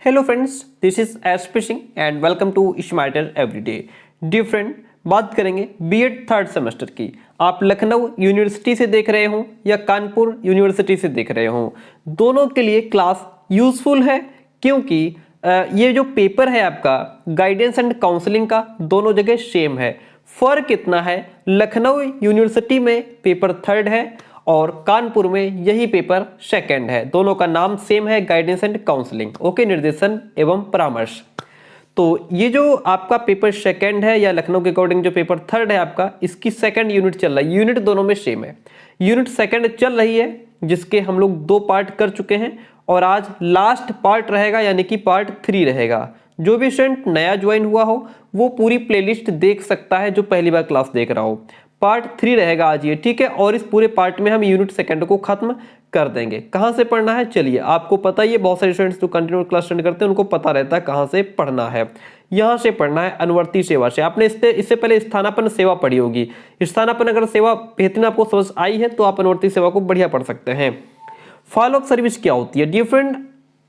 Hello friends, this is SP Singh and welcome to smarter everyday. Dear friend, बात करेंगे BEd third semester की। आप Lucknow university से देख रहे हो या कानपुर यूनिवर्सिटी से देख रहे हो, दोनों के लिए क्लास यूजफुल है क्योंकि ये जो पेपर है आपका गाइडेंस एंड काउंसलिंग का, दोनों जगह सेम है। फर्क इतना है, लखनऊ यूनिवर्सिटी में पेपर थर्ड है और कानपुर में यही पेपर सेकंड है। दोनों का नाम सेम है, गाइडेंस एंड काउंसलिंग, ओके, निर्देशन एवं परामर्श। तो ये जो आपका पेपर सेकंड है या लखनऊ के अकॉर्डिंग जो पेपर थर्ड है आपका, इसकी सेकंड यूनिट चल रहा है। यूनिट दोनों में सेम है। यूनिट सेकंड चल रही है जिसके हम लोग 2 पार्ट कर चुके हैं और आज लास्ट पार्ट रहेगा, यानी कि पार्ट 3 रहेगा। जो भी स्टूडेंट नया ज्वाइन हुआ हो वो पूरी प्लेलिस्ट देख सकता है, जो पहली बार क्लास देख रहा हो। पार्ट 3 रहेगा आज ये, ठीक है। और इस पूरे पार्ट में हम यूनिट सेकंड को खत्म कर देंगे। कहां से पढ़ना है, चलिए आपको पता ही है, बहुत सारे स्टूडेंट्स जो कंटिन्यू क्लास अटेंड करते हैं उनको पता रहता है कहां से पढ़ना है। यहां से पढ़ना है अनुवर्ती सेवा से। आपने इससे पहले स्थानापन्न सेवा पढ़ी होगी। स्थानापन्न अगर सेवा बेहतरीन आपको समझ आई है तो आप अनुवर्ती सेवा को बढ़िया पढ़ सकते हैं। फॉलो अप सर्विस क्या होती है dear friend?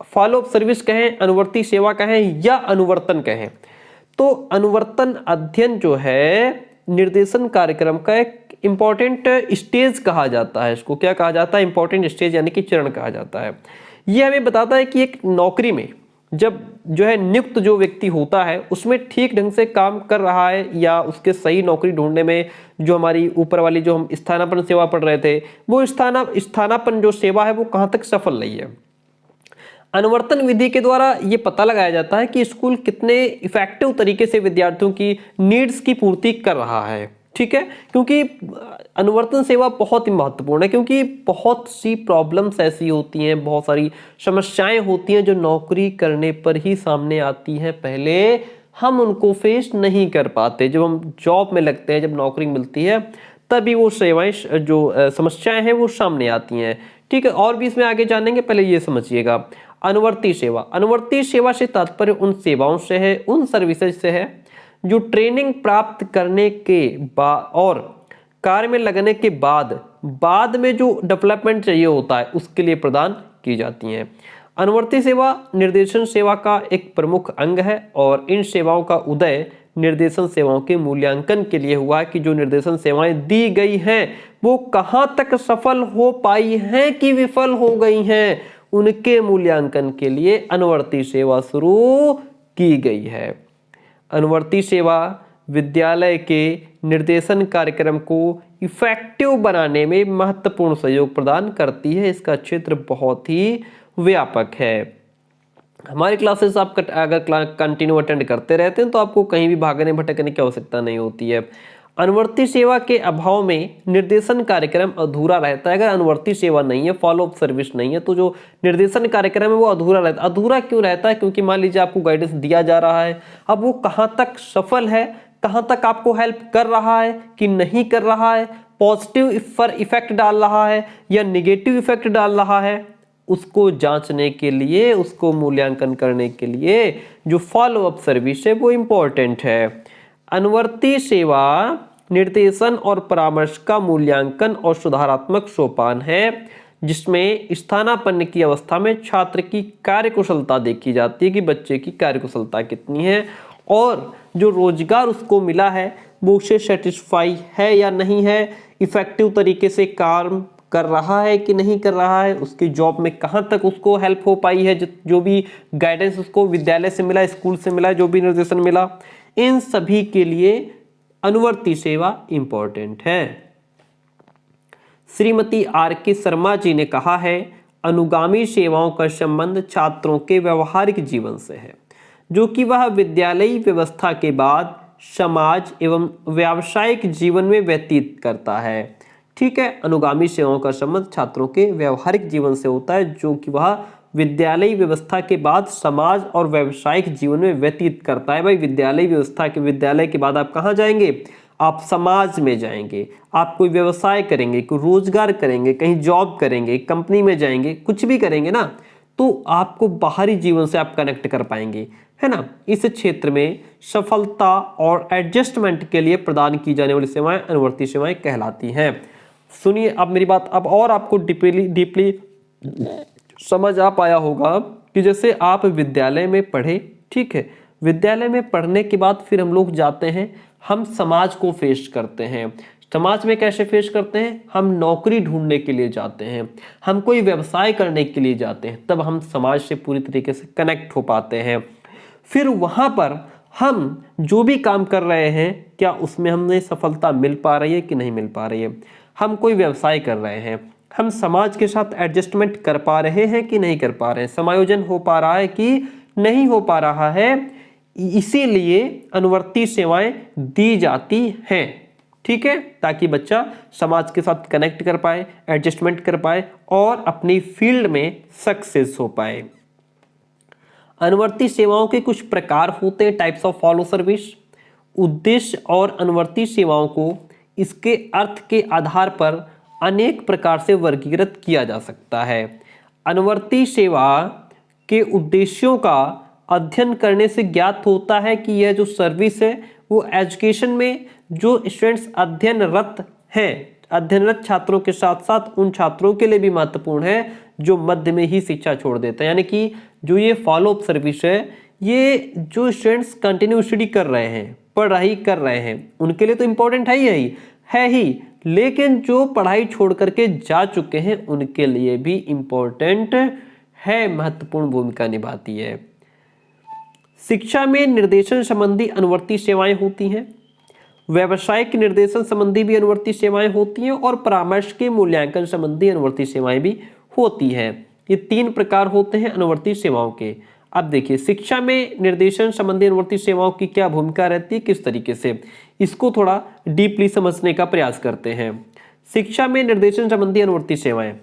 Follow up service कहें, अनुवर्ती सेवा कहें या अनुवर्तन कहें, तो अनुवर्तन अध्ययन जो है निर्देशन कार्यक्रम का एक इंपॉर्टेंट स्टेज कहा जाता है। इसको क्या कहा जाता है? इंपॉर्टेंट स्टेज यानी कि चरण कहा जाता है। यह हमें बताता है कि एक नौकरी में जब जो है नियुक्त जो व्यक्ति होता है उसमें ठीक ढंग से काम कर रहा है या उसके सही नौकरी ढूंढने में जो हमारी ऊपर वाली जो हम स्थानापन्न सेवा पढ़ रहे थे, वो स्थानापन्न जो सेवा है वो कहाँ तक सफल रही है। अनुवर्तन विधि के द्वारा ये पता लगाया जाता है कि स्कूल कितने इफेक्टिव तरीके से विद्यार्थियों की नीड्स की पूर्ति कर रहा है, ठीक है। क्योंकि अनुवर्तन सेवा बहुत ही महत्वपूर्ण है, क्योंकि बहुत सी प्रॉब्लम्स ऐसी होती हैं, बहुत सारी समस्याएं होती हैं जो नौकरी करने पर ही सामने आती हैं। पहले हम उनको फेस नहीं कर पाते। जब हम जॉब में लगते हैं, जब नौकरी मिलती है, तभी वो सेवाएं जो समस्याएं हैं वो सामने आती हैं, ठीक है। और भी इसमें आगे जानेंगे, पहले ये समझिएगा। अनुवर्ती सेवा, अनुवर्ती सेवा से तात्पर्य उन सेवाओं से है, उन सर्विसेज से है जो ट्रेनिंग प्राप्त करने के बाद और कार्य में लगने के बाद में जो डेवलपमेंट चाहिए होता है उसके लिए प्रदान की जाती हैं। अनुवर्ती सेवा निर्देशन सेवा का एक प्रमुख अंग है और इन सेवाओं का उदय निर्देशन सेवाओं के मूल्यांकन के लिए हुआ कि जो निर्देशन सेवाएं दी गई हैं वो कहां तक सफल हो पाई हैं कि विफल हो गई हैं, उनके मूल्यांकन के लिए अनुवर्ती सेवा शुरू की गई है। अनुवर्ती सेवा विद्यालय के निर्देशन कार्यक्रम को इफेक्टिव बनाने में महत्वपूर्ण सहयोग प्रदान करती है। इसका क्षेत्र बहुत ही व्यापक है। हमारी क्लासेस आप अगर कंटिन्यू अटेंड करते रहते हैं तो आपको कहीं भी भागने भटकने की आवश्यकता नहीं होती है। अनुवर्ती सेवा के अभाव में निर्देशन कार्यक्रम अधूरा रहता है। अगर अनुवर्ती सेवा नहीं है, फॉलो अप सर्विस नहीं है, तो जो निर्देशन कार्यक्रम है वो अधूरा रहता है। अधूरा क्यों रहता है? क्योंकि मान लीजिए आपको गाइडेंस दिया जा रहा है, अब वो कहाँ तक सफल है, कहाँ तक आपको हेल्प कर रहा है कि नहीं कर रहा है, पॉजिटिव इफेक्ट डाल रहा है या निगेटिव इफेक्ट डाल रहा है, उसको जांचने के लिए, उसको मूल्यांकन करने के लिए जो फॉलो अप सर्विस है वो इंपॉर्टेंट है। अनुवर्ती सेवा निर्देशन और परामर्श का मूल्यांकन और सुधारात्मक सोपान है, जिसमें स्थानापन्न की अवस्था में छात्र की कार्यकुशलता देखी जाती है कि बच्चे की कार्यकुशलता कितनी है और जो रोजगार उसको मिला है वो उससे सेटिस्फाई है या नहीं है, इफेक्टिव तरीके से काम कर रहा है कि नहीं कर रहा है, उसकी जॉब में कहाँ तक उसको हेल्प हो पाई है, जो भी गाइडेंस उसको विद्यालय से मिला, स्कूल से मिला, जो भी निर्देशन मिला, इन सभी के लिए अनुवर्ती सेवा इंपॉर्टेंट है। श्रीमती R.K. शर्मा जी ने कहा है, अनुगामी सेवाओं का संबंध छात्रों के व्यवहारिक जीवन से है, जो कि वह विद्यालयी व्यवस्था के बाद समाज एवं व्यावसायिक जीवन में व्यतीत करता है, ठीक है। अनुगामी सेवाओं का संबंध छात्रों के व्यवहारिक जीवन से होता है, जो कि वह विद्यालयी व्यवस्था के बाद समाज और व्यावसायिक जीवन में व्यतीत करता है। भाई विद्यालयी व्यवस्था के विद्यालय के बाद आप कहाँ जाएंगे? आप समाज में जाएंगे, आप कोई व्यवसाय करेंगे, कोई रोजगार करेंगे, कहीं जॉब करेंगे, कंपनी में जाएंगे, कुछ भी करेंगे ना, तो आपको बाहरी जीवन से आप कनेक्ट कर पाएंगे, है ना। इस क्षेत्र में सफलता और एडजस्टमेंट के लिए प्रदान की जाने वाली सेवाएं अनुवर्ती सेवाएं कहलाती हैं। सुनिए अब मेरी बात, अब और आपको डीपली समझ आ पाया होगा कि जैसे आप विद्यालय में पढ़े, ठीक है, विद्यालय में पढ़ने के बाद फिर हम लोग जाते हैं, हम समाज को फेस करते हैं। समाज में कैसे फेस करते हैं? हम नौकरी ढूंढने के लिए जाते हैं, हम कोई व्यवसाय करने के लिए जाते हैं, तब हम समाज से पूरी तरीके से कनेक्ट हो पाते हैं। फिर वहां पर हम जो भी काम कर रहे हैं, क्या उसमें हमें सफलता मिल पा रही है कि नहीं मिल पा रही है? हम कोई व्यवसाय कर रहे हैं, हम समाज के साथ एडजस्टमेंट कर पा रहे हैं कि नहीं कर पा रहे हैं, समायोजन हो पा रहा है कि नहीं हो पा रहा है। इसीलिए अनुवर्ती सेवाएं दी जाती हैं, ठीक है, ताकि बच्चा समाज के साथ कनेक्ट कर पाए, एडजस्टमेंट कर पाए और अपनी फील्ड में सक्सेस हो पाए। अनुवर्ती सेवाओं के कुछ प्रकार होते हैं, टाइप्स ऑफ फॉलो सर्विस। उद्देश्य और अनुवर्ती सेवाओं को इसके अर्थ के आधार पर अनेक प्रकार से वर्गीकृत किया जा सकता है। अनुवर्ती सेवा के उद्देश्यों का अध्ययन करने से ज्ञात होता है कि यह जो सर्विस है वो एजुकेशन में जो स्टूडेंट्स अध्ययनरत हैं, अध्ययनरत छात्रों के साथ साथ उन छात्रों के लिए भी महत्वपूर्ण है जो मध्य में ही शिक्षा छोड़ देते हैं। यानी कि जो ये फॉलो अप सर्विस है, ये जो स्टूडेंट्स कंटिन्यू स्टडी कर रहे हैं, पढ़ाई कर रहे हैं, उनके लिए तो इम्पोर्टेंट है ही, लेकिन जो पढ़ाई छोड़ करके जा चुके हैं उनके लिए भी इम्पोर्टेंट है, महत्वपूर्ण भूमिका निभाती है। शिक्षा में निर्देशन संबंधी अनुवर्ती सेवाएं होती हैं, व्यावसायिक निर्देशन संबंधी भी अनुवर्ती सेवाएं होती हैं और परामर्श के मूल्यांकन संबंधी अनुवर्ती सेवाएं भी होती हैं। ये 3 प्रकार होते हैं अनुवर्ती सेवाओं के। अब देखिए, शिक्षा में निर्देशन संबंधी अनुवर्ती सेवाओं की क्या भूमिका रहती है, किस तरीके से, इसको थोड़ा डीपली समझने का प्रयास करते हैं। शिक्षा में निर्देशन संबंधी अनुवर्ती सेवाएं,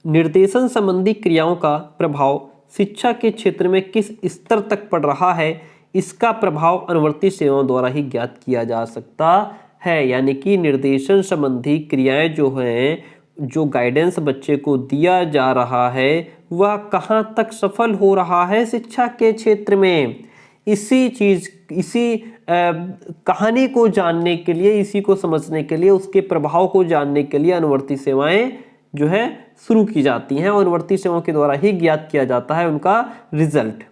निर्देशन संबंधी क्रियाओं का प्रभाव शिक्षा के क्षेत्र में किस स्तर तक पड़ रहा है, इसका प्रभाव अनुवर्ती सेवाओं द्वारा ही ज्ञात किया जा सकता है। यानी कि निर्देशन संबंधी क्रियाएं जो हैं, जो गाइडेंस बच्चे को दिया जा रहा है, वह कहाँ तक सफल हो रहा है शिक्षा के क्षेत्र में, इसी कहानी को जानने के लिए, इसी को समझने के लिए, उसके प्रभाव को जानने के लिए अनुवर्ती सेवाएं जो है शुरू की जाती हैं और अनुवर्ती सेवाओं के द्वारा ही ज्ञात किया जाता है उनका रिजल्ट।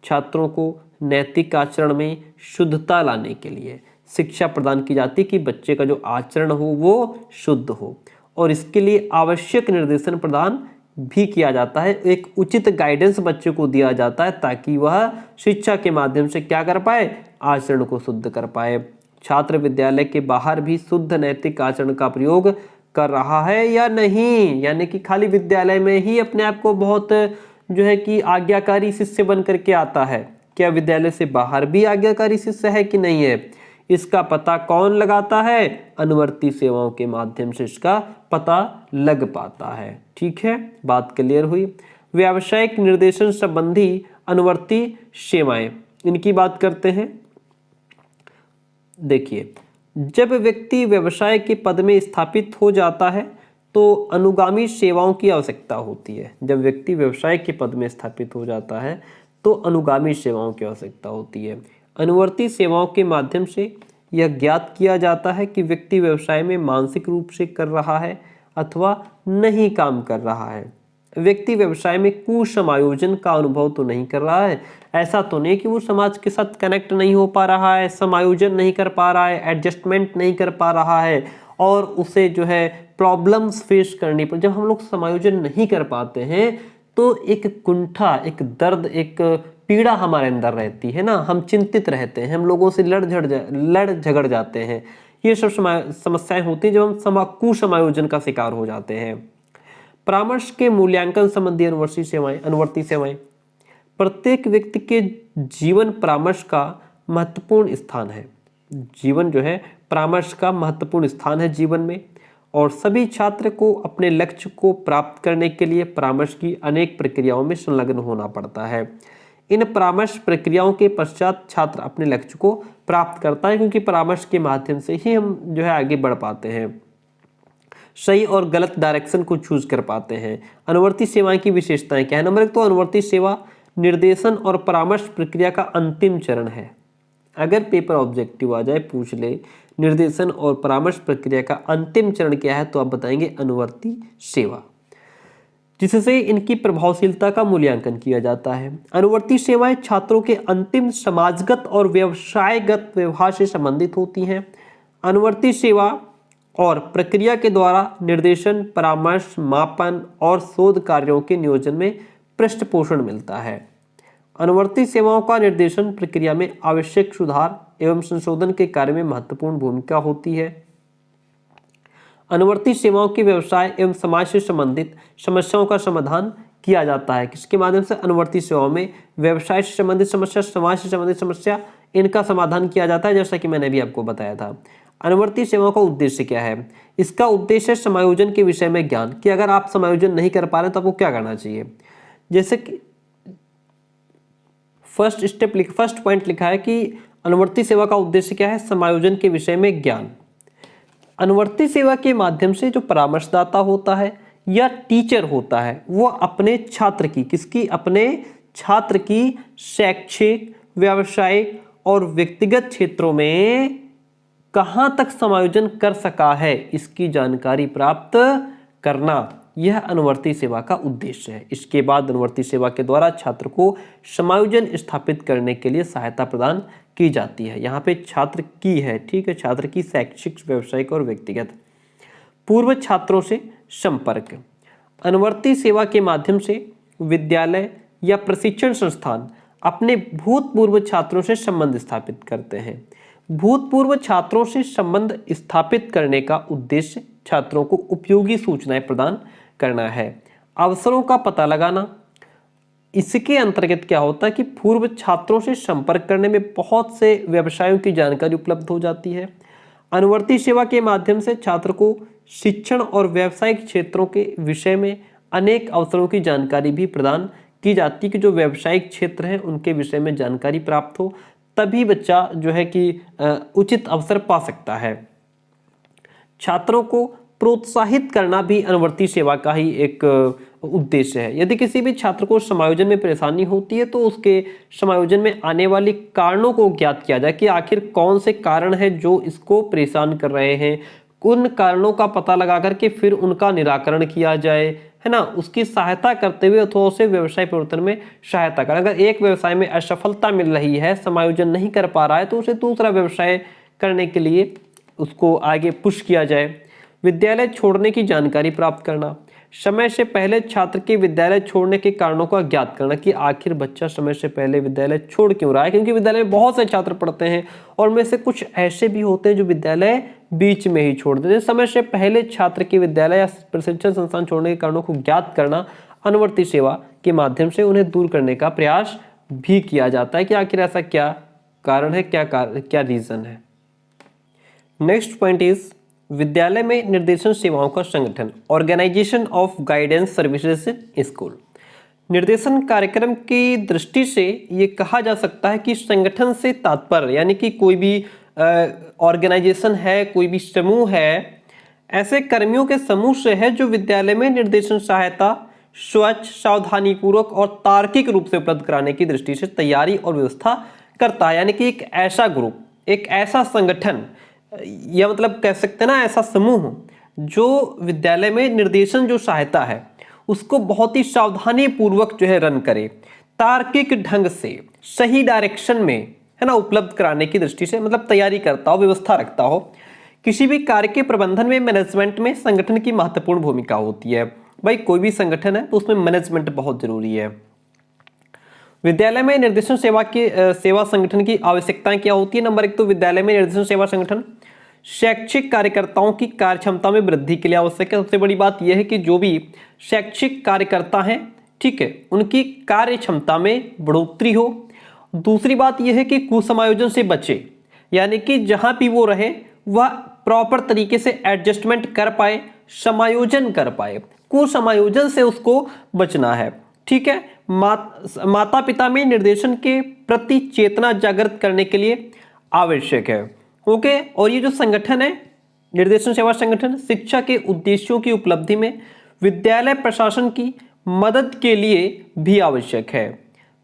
छात्रों को नैतिक आचरण में शुद्धता लाने के लिए शिक्षा प्रदान की जाती है कि बच्चे का जो आचरण हो वो शुद्ध हो, और इसके लिए आवश्यक निर्देशन प्रदान भी किया जाता है। एक उचित गाइडेंस बच्चे को दिया जाता है ताकि वह शिक्षा के माध्यम से क्या कर पाए, आचरण को शुद्ध कर पाए। छात्र विद्यालय के बाहर भी शुद्ध नैतिक आचरण का प्रयोग कर रहा है या नहीं, यानी कि खाली विद्यालय में ही अपने आप को बहुत जो है कि आज्ञाकारी शिष्य बन करके आता है, क्या विद्यालय से बाहर भी आज्ञाकारी शिष्य है कि नहीं है, इसका पता कौन लगाता है, अनुवर्ती सेवाओं के माध्यम से इसका पता लग पाता है। ठीक है, बात क्लियर हुई। व्यावसायिक निर्देशन संबंधी अनुवर्ती सेवाएं, इनकी बात करते हैं। देखिए, जब व्यक्ति व्यवसाय के पद में स्थापित हो जाता है तो अनुगामी सेवाओं की आवश्यकता होती है। जब व्यक्ति व्यवसाय के पद में स्थापित हो जाता है तो अनुगामी सेवाओं की आवश्यकता होती है। अनुवर्ती सेवाओं के माध्यम से यह ज्ञात किया जाता है कि व्यक्ति व्यवसाय में मानसिक रूप से कर रहा है अथवा नहीं काम कर रहा है। व्यक्ति व्यवसाय में कुसमायोजन का अनुभव तो नहीं कर रहा है, ऐसा तो नहीं कि वो समाज के साथ कनेक्ट नहीं हो पा रहा है, समायोजन नहीं कर पा रहा है, एडजस्टमेंट नहीं कर पा रहा है और उसे जो है प्रॉब्लम्स फेस करनी पड़। जब हम लोग समायोजन नहीं कर पाते हैं तो एक कुंठा, एक दर्द, एक पीड़ा हमारे अंदर रहती है ना, हम चिंतित रहते हैं, हम लोगों से लड़ झगड़ जाते हैं। ये सब समस्याएं होती हैं जब हम कुसमायोजन का शिकार हो जाते हैं। परामर्श के मूल्यांकन संबंधी अनुवर्ती सेवाएं, प्रत्येक व्यक्ति के जीवन परामर्श का महत्वपूर्ण स्थान है। जीवन जो है परामर्श का महत्वपूर्ण स्थान है जीवन में, और सभी छात्र को अपने लक्ष्य को प्राप्त करने के लिए परामर्श की अनेक प्रक्रियाओं में संलग्न होना पड़ता है। इन परामर्श प्रक्रियाओं के पश्चात छात्र अपने लक्ष्य को प्राप्त करता है, क्योंकि परामर्श के माध्यम से ही हम जो है आगे बढ़ पाते हैं, सही और गलत डायरेक्शन को चूज कर पाते हैं। अनुवर्ती सेवाएं की विशेषताएं क्या है? नंबर 1 तो अनुवर्ती सेवा निर्देशन और परामर्श प्रक्रिया का अंतिम चरण है। अगर पेपर ऑब्जेक्टिव आ जाए, पूछ ले निर्देशन और परामर्श प्रक्रिया का अंतिम चरण क्या है, तो आप बताएंगे अनुवर्ती सेवा। जिससे इनकी प्रभावशीलता का मूल्यांकन किया जाता है। अनुवर्ती सेवाएं छात्रों के अंतिम समाजगत और व्यवसायगत व्यवहार से संबंधित होती हैं। अनुवर्ती सेवा और प्रक्रिया के द्वारा निर्देशन, परामर्श, मापन और शोध कार्यों के नियोजन में पृष्ठपोषण मिलता है। अनुवर्ती सेवाओं का निर्देशन प्रक्रिया में आवश्यक सुधार एवं संशोधन के कार्य में महत्वपूर्ण भूमिका होती है। अनुवर्ती सेवाओं के व्यवसाय एवं समाज से संबंधित समस्याओं का समाधान किया जाता है। किसके माध्यम से? अनुवर्ती सेवाओं में व्यवसाय से संबंधित समस्या, समाज से संबंधित समस्या, इनका समाधान किया जाता है, जैसा कि मैंने भी आपको बताया था। अनुवर्ती सेवाओं का उद्देश्य क्या है? इसका उद्देश्य समायोजन के विषय में ज्ञान, कि अगर आप समायोजन नहीं कर पा रहे तो आपको क्या करना चाहिए। जैसे कि फर्स्ट पॉइंट लिखा है कि अनुवर्ती सेवा का उद्देश्य क्या है? समायोजन के विषय में ज्ञान। अनुवर्ती सेवा के माध्यम से जो परामर्शदाता होता है या टीचर होता है, वो अपने छात्र की, किसकी? अपने छात्र की शैक्षिक, व्यावसायिक और व्यक्तिगत क्षेत्रों में कहां तक समायोजन कर सका है, इसकी जानकारी प्राप्त करना, यह अनुवर्ती सेवा का उद्देश्य है। इसके बाद अनुवर्ती सेवा के द्वारा छात्र को समायोजन स्थापित करने के लिए सहायता प्रदान की जाती है। यहाँ पे छात्र की है, ठीक है, छात्र की शैक्षिक, व्यावसायिक और व्यक्तिगत। पूर्व छात्रों से संपर्क। अनुवर्ती सेवा के माध्यम से विद्यालय या प्रशिक्षण संस्थान अपने भूतपूर्व छात्रों से संबंध स्थापित करते हैं। भूतपूर्व छात्रों से संबंध स्थापित करने का उद्देश्य छात्रों को उपयोगी सूचनाएं प्रदान करना है। अवसरों का पता लगाना, इसके अंतर्गत क्या होता है कि पूर्व छात्रों से संपर्क करने में बहुत से व्यवसायों की जानकारी उपलब्ध हो जाती है। अनुवर्ती सेवा के माध्यम से छात्र को शिक्षण और व्यावसायिक क्षेत्रों के विषय में अनेक अवसरों की जानकारी भी प्रदान की जाती है कि जो व्यावसायिक क्षेत्र हैं उनके विषय में जानकारी प्राप्त हो, तभी बच्चा जो है कि उचित अवसर पा सकता है। छात्रों को प्रोत्साहित करना भी अनुवर्ती सेवा का ही एक उद्देश्य है। यदि किसी भी छात्र को समायोजन में परेशानी होती है तो उसके समायोजन में आने वाली कारणों को ज्ञात किया जाए कि आखिर कौन से कारण हैं जो इसको परेशान कर रहे हैं। उन कारणों का पता लगा करके फिर उनका निराकरण किया जाए, है ना, उसकी सहायता करते हुए अथवा उसे व्यवसाय परिवर्तन में सहायता करें। अगर एक व्यवसाय में असफलता मिल रही है, समायोजन नहीं कर पा रहा है, तो उसे दूसरा व्यवसाय करने के लिए उसको आगे पुश किया जाए। विद्यालय छोड़ने की जानकारी प्राप्त करना, समय से पहले छात्र के विद्यालय छोड़ने के कारणों का ज्ञात करना कि आखिर बच्चा समय से पहले विद्यालय छोड़ क्यों रहा है, क्योंकि विद्यालय में बहुत से छात्र पढ़ते हैं और में से कुछ ऐसे भी होते हैं जो विद्यालय बीच में ही छोड़ देते हैं। समय से पहले छात्र के विद्यालय या प्रशिक्षण संस्थान छोड़ने के कारणों को ज्ञात करना अनुवर्ती सेवा के माध्यम से उन्हें दूर करने का प्रयास भी किया जाता है कि आखिर ऐसा क्या कारण है, क्या रीजन है। नेक्स्ट पॉइंट इज विद्यालय में निर्देशन सेवाओं का संगठन, organization of guidance services in school. निर्देशन कार्यक्रम की दृष्टि से ये कहा जा सकता है कि संगठन से तात्पर्य यानी कि कोई भी ऑर्गेनाइजेशन है, कोई भी समूह है, ऐसे कर्मियों के समूह से है जो विद्यालय में निर्देशन सहायता स्वच्छ, सावधानीपूर्वक और तार्किक रूप से उपलब्ध कराने की दृष्टि से तैयारी और व्यवस्था करता है। यानी कि एक ऐसा ग्रुप, एक ऐसा संगठन, या मतलब कह सकते हैं ना ऐसा समूह जो विद्यालय में निर्देशन जो सहायता है उसको बहुत ही सावधानी पूर्वक जो है रन करे, तार्किक ढंग से सही डायरेक्शन में, है ना, उपलब्ध कराने की दृष्टि से मतलब तैयारी करता हो, व्यवस्था रखता हो। किसी भी कार्य के प्रबंधन में, मैनेजमेंट में संगठन की महत्वपूर्ण भूमिका होती है। भाई कोई भी संगठन है तो उसमें मैनेजमेंट बहुत जरूरी है। विद्यालय में निर्देशन सेवा संगठन की आवश्यकताएं क्या होती है? नंबर 1 तो विद्यालय में निर्देशन सेवा संगठन शैक्षिक कार्यकर्ताओं की कार्यक्षमता में वृद्धि के लिए आवश्यक है। सबसे बड़ी बात यह है कि जो भी शैक्षिक कार्यकर्ता हैं, ठीक है, उनकी कार्य क्षमता में बढ़ोतरी हो। दूसरी बात यह है कि कुसमायोजन से बचे, यानी कि जहां भी वो रहे वह प्रॉपर तरीके से एडजस्टमेंट कर पाए, समायोजन कर पाए। कुसमायोजन से उसको बचना है, ठीक है। माता पिता में निर्देशन के प्रति चेतना जागृत करने के लिए आवश्यक है। ओके, और ये जो संगठन है निर्देशन सेवा संगठन शिक्षा के उद्देश्यों की उपलब्धि में विद्यालय प्रशासन की मदद के लिए भी आवश्यक है।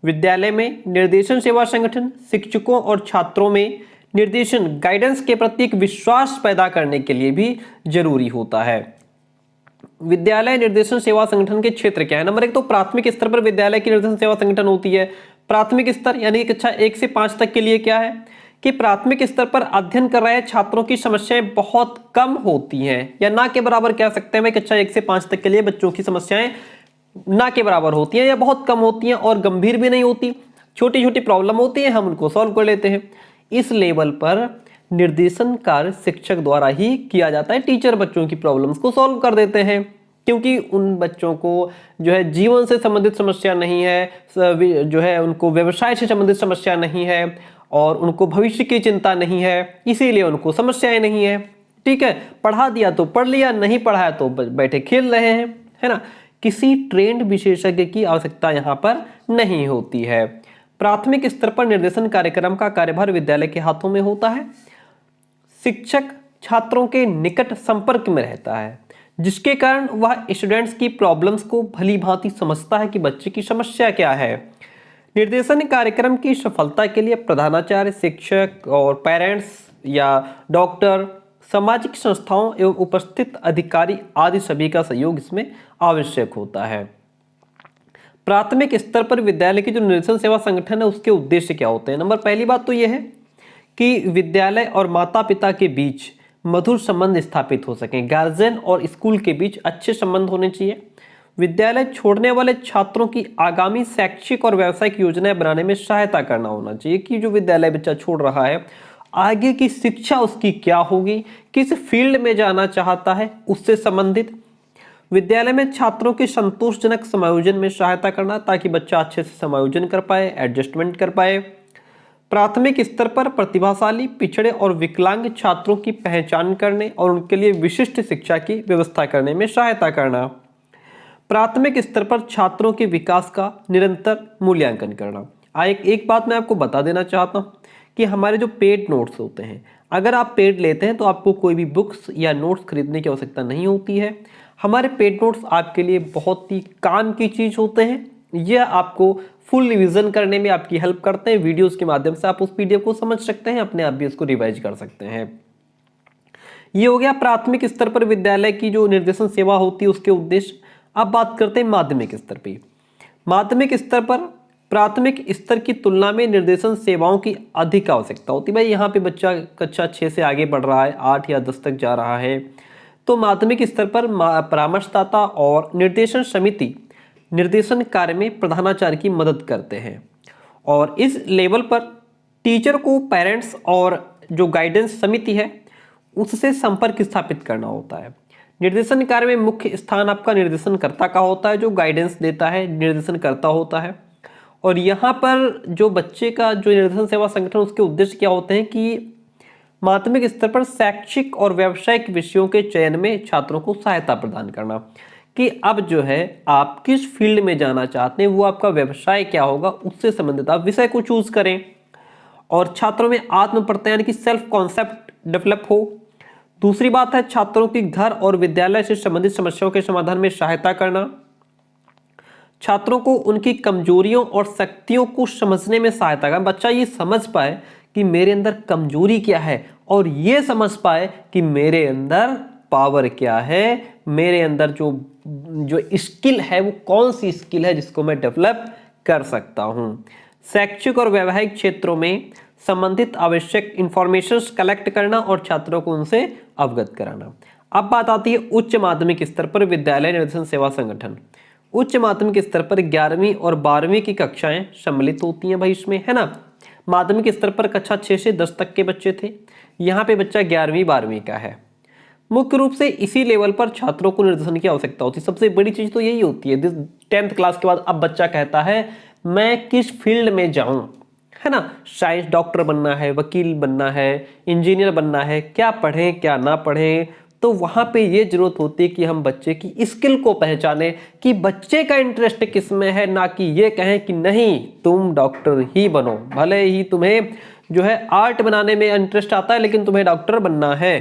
विद्यालय में निर्देशन सेवा संगठन शिक्षकों और छात्रों में निर्देशन गाइडेंस के प्रति एक विश्वास पैदा करने के लिए भी जरूरी होता है। विद्यालय निर्देशन सेवा संगठन के क्षेत्र क्या है? नंबर 1 तो प्राथमिक स्तर पर विद्यालय की निर्देशन सेवा संगठन होती है। प्राथमिक स्तर यानी कक्षा 1 से 5 तक के लिए क्या है कि प्राथमिक स्तर पर अध्ययन कर रहे छात्रों की समस्याएं बहुत कम होती हैं, या ना के बराबर कह सकते हैं भाई, कक्षा 1 से 5 तक के लिए बच्चों की समस्याएं ना के बराबर होती हैं या बहुत कम होती हैं और गंभीर भी नहीं होती, छोटी छोटी प्रॉब्लम होती है, हम उनको सॉल्व कर लेते हैं। इस लेवल पर निर्देशन कार्य शिक्षक द्वारा ही किया जाता है। टीचर बच्चों की प्रॉब्लम्स को सॉल्व कर देते हैं, क्योंकि उन बच्चों को जो है जीवन से संबंधित समस्या नहीं है, जो है उनको व्यवसाय से संबंधित समस्या नहीं है और उनको भविष्य की चिंता नहीं है, इसीलिए उनको समस्याएं नहीं है। ठीक है, पढ़ा दिया तो पढ़ लिया, नहीं पढ़ाया तो बैठे खेल रहे हैं, है ना। किसी ट्रेंड विशेषज्ञ की आवश्यकता यहाँ पर नहीं होती है। प्राथमिक स्तर पर निर्देशन कार्यक्रम का कार्यभार विद्यालय के हाथों में होता है। शिक्षक छात्रों के निकट संपर्क में रहता है, जिसके कारण वह स्टूडेंट्स की प्रॉब्लम्स को भली भांति समझता है कि बच्चे की समस्या क्या है। निर्देशन कार्यक्रम की सफलता के लिए प्रधानाचार्य, शिक्षक और पेरेंट्स या डॉक्टर, सामाजिक संस्थाओं एवं उपस्थित अधिकारी आदि सभी का सहयोग इसमें आवश्यक होता है। प्राथमिक स्तर पर विद्यालय की जो निर्देशन सेवा संगठन है उसके उद्देश्य क्या होते हैं? नंबर पहली बात तो यह है कि विद्यालय और माता पिता के बीच मधुर संबंध स्थापित हो सकें। गार्जियन और स्कूल के बीच अच्छे संबंध होने चाहिए। विद्यालय छोड़ने वाले छात्रों की आगामी शैक्षिक और व्यावसायिक योजनाएं बनाने में सहायता करना होना चाहिए कि जो विद्यालय बच्चा छोड़ रहा है आगे की शिक्षा उसकी क्या होगी, किस फील्ड में जाना चाहता है, उससे संबंधित। विद्यालय में छात्रों के संतोषजनक समायोजन में सहायता करना ताकि बच्चा अच्छे से समायोजन कर पाए, एडजस्टमेंट कर पाए। प्राथमिक स्तर पर प्रतिभाशाली, पिछड़े और विकलांग छात्रों की पहचान करने और उनके लिए विशिष्ट शिक्षा की व्यवस्था करने में सहायता करना। प्राथमिक स्तर पर छात्रों के विकास का निरंतर मूल्यांकन करना। एक बात मैं आपको बता देना चाहता हूँ कि हमारे जो पेड नोट्स होते हैं, अगर आप पेड लेते हैं तो आपको कोई भी बुक्स या नोट्स खरीदने की आवश्यकता नहीं होती है। हमारे पेड नोट्स आपके लिए बहुत ही काम की चीज़ होते हैं। यह आपको फुल रिवीजन करने में आपकी हेल्प करते हैं। वीडियोस के माध्यम से आप उस पीडीएफ को समझ सकते हैं, अपने आप भी उसको रिवाइज कर सकते हैं। ये हो गया प्राथमिक स्तर पर विद्यालय की जो निर्देशन सेवा होती है उसके उद्देश्य। अब बात करते हैं माध्यमिक स्तर पे। माध्यमिक स्तर पर प्राथमिक स्तर की तुलना में निर्देशन सेवाओं की अधिक आवश्यकता होती है। भाई यहाँ पे बच्चा कक्षा 6 से आगे बढ़ रहा है, 8 या 10 तक जा रहा है, तो माध्यमिक स्तर पर परामर्शदाता और निर्देशन समिति निर्देशन कार्य में प्रधानाचार्य की मदद करते हैं। और इस लेवल पर टीचर को पेरेंट्स और जो गाइडेंस समिति है उससे संपर्क स्थापित करना होता है। निर्देशन कार्य में मुख्य स्थान आपका निर्देशनकर्ता का होता है, जो गाइडेंस देता है, निर्देशन करता होता है। और यहाँ पर जो बच्चे का जो निर्देशन सेवा संगठन उसके उद्देश्य क्या होते हैं कि माध्यमिक स्तर पर शैक्षिक और व्यावसायिक विषयों के चयन में छात्रों को सहायता प्रदान करना कि अब जो है आप किस फील्ड में जाना चाहते हैं, वो आपका व्यवसाय क्या होगा, उससे संबंधित आप विषय को चूज करें। और छात्रों में आत्म प्रत्यय यानी कि सेल्फ कॉन्सेप्ट डेवलप हो। दूसरी बात है छात्रों की घर और विद्यालय से संबंधित समस्याओं के समाधान में सहायता करना। छात्रों को उनकी कमजोरियों और शक्तियों को समझने में सहायता करना। बच्चा ये समझ पाए कि मेरे अंदर कमजोरी क्या है और ये समझ पाए कि मेरे अंदर पावर क्या है, मेरे अंदर जो स्किल है वो कौन सी स्किल है जिसको मैं डेवलप कर सकता हूँ। शैक्षिक और वैवाहिक क्षेत्रों में संबंधित आवश्यक इंफॉर्मेशंस कलेक्ट करना और छात्रों को उनसे अवगत कराना। अब बात आती है उच्च माध्यमिक स्तर पर विद्यालय निर्देशन सेवा संगठन। उच्च माध्यमिक स्तर पर 11वीं और 12वीं की कक्षाएं सम्मिलित होती हैं भाई इसमें, है ना। माध्यमिक स्तर पर कक्षा 6 से 10 तक के बच्चे थे, यहाँ पे बच्चा 11वीं 12वीं का है। मुख्य रूप से इसी लेवल पर छात्रों को निर्देशन की आवश्यकता होती है। सबसे बड़ी चीज तो यही होती है। 10th क्लास के बाद अब बच्चा कहता है मैं किस फील्ड में जाऊं, है ना। साइंस, डॉक्टर बनना है, वकील बनना है, इंजीनियर बनना है, क्या पढ़ें क्या ना पढ़ें। तो वहां पे ये जरूरत होती है कि हम बच्चे की स्किल को पहचाने कि बच्चे का इंटरेस्ट किस में है, ना कि ये कहें कि नहीं तुम डॉक्टर ही बनो। भले ही तुम्हें जो है आर्ट बनाने में इंटरेस्ट आता है लेकिन तुम्हें डॉक्टर बनना है।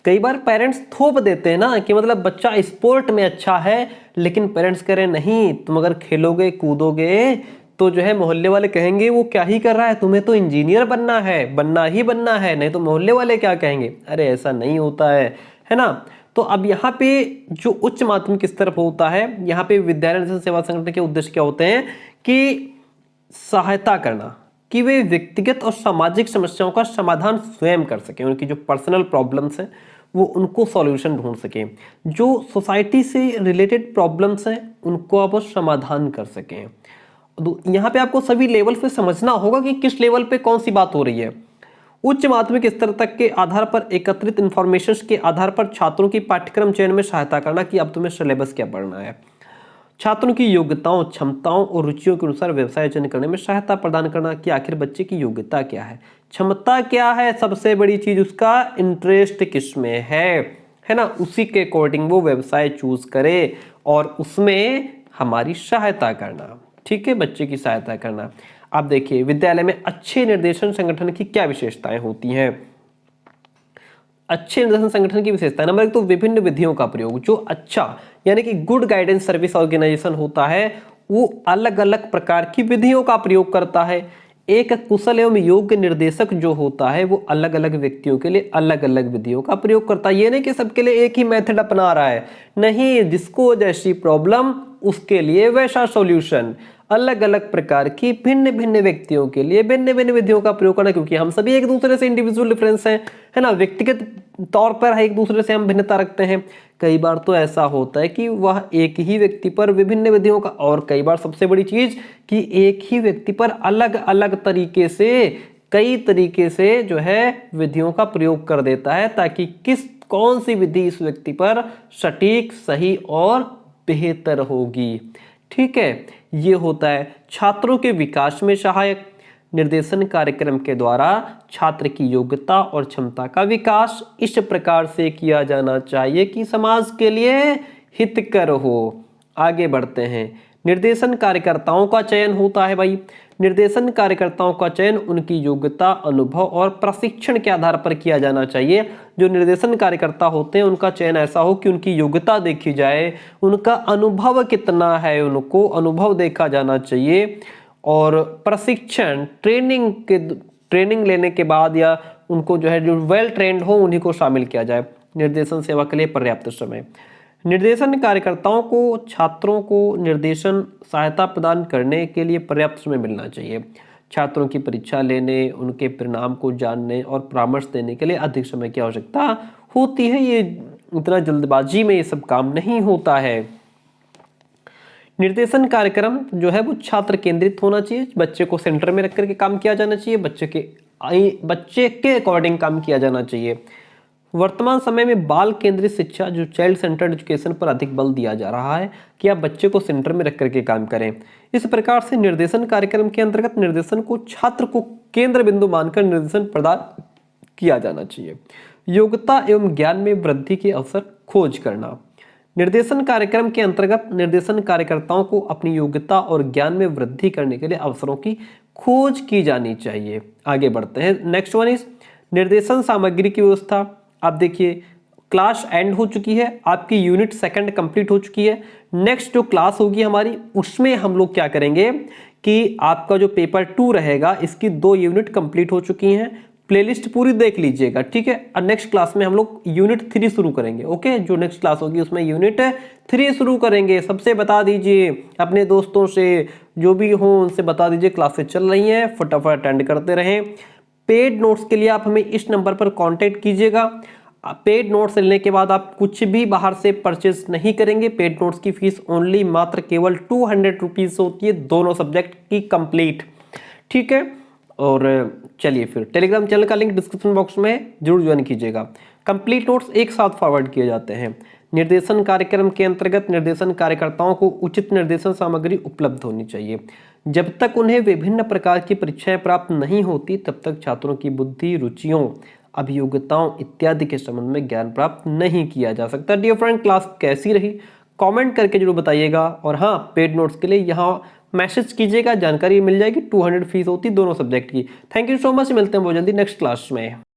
कई बार पेरेंट्स थोप देते हैं ना कि मतलब बच्चा स्पोर्ट में अच्छा है, लेकिन पेरेंट्स कह रहे हैं नहीं तुम अगर खेलोगे कूदोगे तो जो है मोहल्ले वाले कहेंगे वो क्या ही कर रहा है, तुम्हें तो इंजीनियर बनना ही बनना है, नहीं तो मोहल्ले वाले क्या कहेंगे। अरे ऐसा नहीं होता है ना। तो अब यहाँ पे जो उच्च माध्यमिक स्तर पर होता है, यहाँ पे विद्यालय निर्देशन सेवा संगठन के उद्देश्य क्या होते हैं कि सहायता करना, कि वे व्यक्तिगत और सामाजिक समस्याओं का समाधान स्वयं कर सकें, उनकी जो पर्सनल प्रॉब्लम्स हैं वो उनको सॉल्यूशन ढूंढ सकें, जो सोसाइटी से रिलेटेड प्रॉब्लम्स हैं उनको आप समाधान कर सकें। यहाँ पे आपको सभी लेवल पे समझना होगा कि किस लेवल पे कौन सी बात हो रही है। उच्च माध्यमिक स्तर तक के आधार पर एकत्रित इंफॉर्मेशन के आधार पर छात्रों की पाठ्यक्रम चयन में सहायता करना कि अब तुम्हें सिलेबस क्या पढ़ना है, छात्रों की योग्यताओं, क्षमताओं और रुचियों के अनुसार व्यवसाय चयन करने में सहायता प्रदान करना कि आखिर बच्चे की योग्यता क्या है, क्षमता क्या है, सबसे बड़ी चीज उसका इंटरेस्ट किसमें है ना, उसी के अकॉर्डिंग वो व्यवसाय चूज करे और उसमें हमारी सहायता करना। ठीक है, बच्चे की सहायता करना। अब देखिए विद्यालय में अच्छे निर्देशन संगठन की क्या विशेषताएं होती हैं। अच्छे निर्देशन संगठन की विशेषता, नंबर 1 तो विभिन्न विधियों का प्रयोग, जो अच्छा यानी कि गुड गाइडेंस सर्विस ऑर्गेनाइजेशन होता है वो अलग अलग प्रकार की विधियों का प्रयोग करता है। एक कुशल एवं योग्य निर्देशक जो होता है वो अलग अलग व्यक्तियों के लिए अलग अलग विधियों का प्रयोग करता है। ये नहीं कि सबके लिए एक ही मेथड अपना रहा है, नहीं, जिसको जैसी प्रॉब्लम उसके लिए वैसा सॉल्यूशन। अलग अलग प्रकार की भिन्न भिन्न व्यक्तियों के लिए भिन्न भिन्न विधियों का प्रयोग करना, क्योंकि हम सभी एक दूसरे से इंडिविजुअल डिफरेंस हैं, है ना, व्यक्तिगत तौर पर एक दूसरे से हम भिन्नता रखते हैं। कई बार तो ऐसा होता है कि वह एक ही व्यक्ति पर विभिन्न विधियों का, और कई बार सबसे बड़ी चीज कि एक ही व्यक्ति पर अलग अलग तरीके से, कई तरीके से जो है विधियों का प्रयोग कर देता है, ताकि कौन सी विधि इस व्यक्ति पर सटीक, सही और बेहतर होगी। ठीक है, ये होता है छात्रों के विकास में सहायक। निर्देशन कार्यक्रम के द्वारा छात्र की योग्यता और क्षमता का विकास इस प्रकार से किया जाना चाहिए कि समाज के लिए हितकर हो। आगे बढ़ते हैं, निर्देशन कार्यकर्ताओं का चयन होता है भाई। निर्देशन कार्यकर्ताओं का चयन उनकी योग्यता, अनुभव और प्रशिक्षण के आधार पर किया जाना चाहिए। जो निर्देशन कार्यकर्ता होते हैं उनका चयन ऐसा हो कि उनकी योग्यता देखी जाए, उनका अनुभव कितना है उनको अनुभव देखा जाना चाहिए, और प्रशिक्षण ट्रेनिंग लेने के बाद या उनको जो है जो वेल ट्रेंड हो उन्हीं को शामिल किया जाए। निर्देशन सेवा के लिए पर्याप्त समय। निर्देशन कार्यकर्ताओं को छात्रों को निर्देशन सहायता प्रदान करने के लिए पर्याप्त समय मिलना चाहिए। छात्रों की परीक्षा लेने, उनके परिणाम को जानने और परामर्श देने के लिए अधिक समय की आवश्यकता होती है। ये इतना जल्दबाजी में ये सब काम नहीं होता है। निर्देशन कार्यक्रम जो है वो छात्र केंद्रित होना चाहिए, बच्चे को सेंटर में रख करके काम किया जाना चाहिए, बच्चे के अकॉर्डिंग काम किया जाना चाहिए। वर्तमान समय में बाल केंद्रित शिक्षा जो चाइल्ड सेंटर्ड एजुकेशन पर अधिक बल दिया जा रहा है कि आप बच्चे को सेंटर में रख करके काम करें। इस प्रकार से निर्देशन कार्यक्रम के अंतर्गत निर्देशन को छात्र को केंद्र बिंदु मानकर निर्देशन प्रदान किया जाना चाहिए। योग्यता एवं ज्ञान में वृद्धि के अवसर खोज करना। निर्देशन कार्यक्रम के अंतर्गत निर्देशन कार्यकर्ताओं को अपनी योग्यता और ज्ञान में वृद्धि करने के लिए अवसरों की खोज की जानी चाहिए। आगे बढ़ते हैं, नेक्स्ट वन इज निर्देशन सामग्री की व्यवस्था। आप देखिए क्लास एंड हो चुकी है, आपकी यूनिट सेकंड कंप्लीट हो चुकी है। नेक्स्ट जो क्लास होगी हमारी उसमें हम लोग क्या करेंगे कि आपका जो पेपर 2 रहेगा इसकी 2 यूनिट कंप्लीट हो चुकी हैं। प्लेलिस्ट पूरी देख लीजिएगा, ठीक है। और नेक्स्ट क्लास में हम लोग यूनिट 3 शुरू करेंगे। ओके, जो नेक्स्ट क्लास होगी उसमें यूनिट 3 शुरू करेंगे। सबसे बता दीजिए, अपने दोस्तों से जो भी हो उनसे बता दीजिए क्लासेस चल रही हैं, फटाफट अटेंड करते रहें। पेड नोट्स के लिए आप हमें इस नंबर पर कांटेक्ट कीजिएगा। पेड नोट्स लेने के बाद आप कुछ भी बाहर से परचेज नहीं करेंगे। पेड नोट्स की फीस ओनली मात्र केवल 200 रुपीज होती है, दोनों सब्जेक्ट की कंप्लीट, ठीक है। और चलिए फिर टेलीग्राम चैनल का लिंक डिस्क्रिप्शन बॉक्स में जरूर ज्वाइन कीजिएगा। कंप्लीट नोट्स एक साथ फॉरवर्ड किए जाते हैं। निर्देशन कार्यक्रम के अंतर्गत निर्देशन कार्यकर्ताओं को उचित निर्देशन सामग्री उपलब्ध होनी चाहिए। जब तक उन्हें विभिन्न प्रकार की परीक्षाएं प्राप्त नहीं होती तब तक छात्रों की बुद्धि, रुचियों, अभियोग्यताओं इत्यादि के संबंध में ज्ञान प्राप्त नहीं किया जा सकता। डियर फ्रेंड, क्लास कैसी रही कमेंट करके जरूर बताइएगा। और हाँ, पेड नोट्स के लिए यहाँ मैसेज कीजिएगा, जानकारी मिल जाएगी। 200 फीस होती दोनों सब्जेक्ट की। थैंक यू सो मच, मिलते हैं बहुत जल्दी नेक्स्ट क्लास में।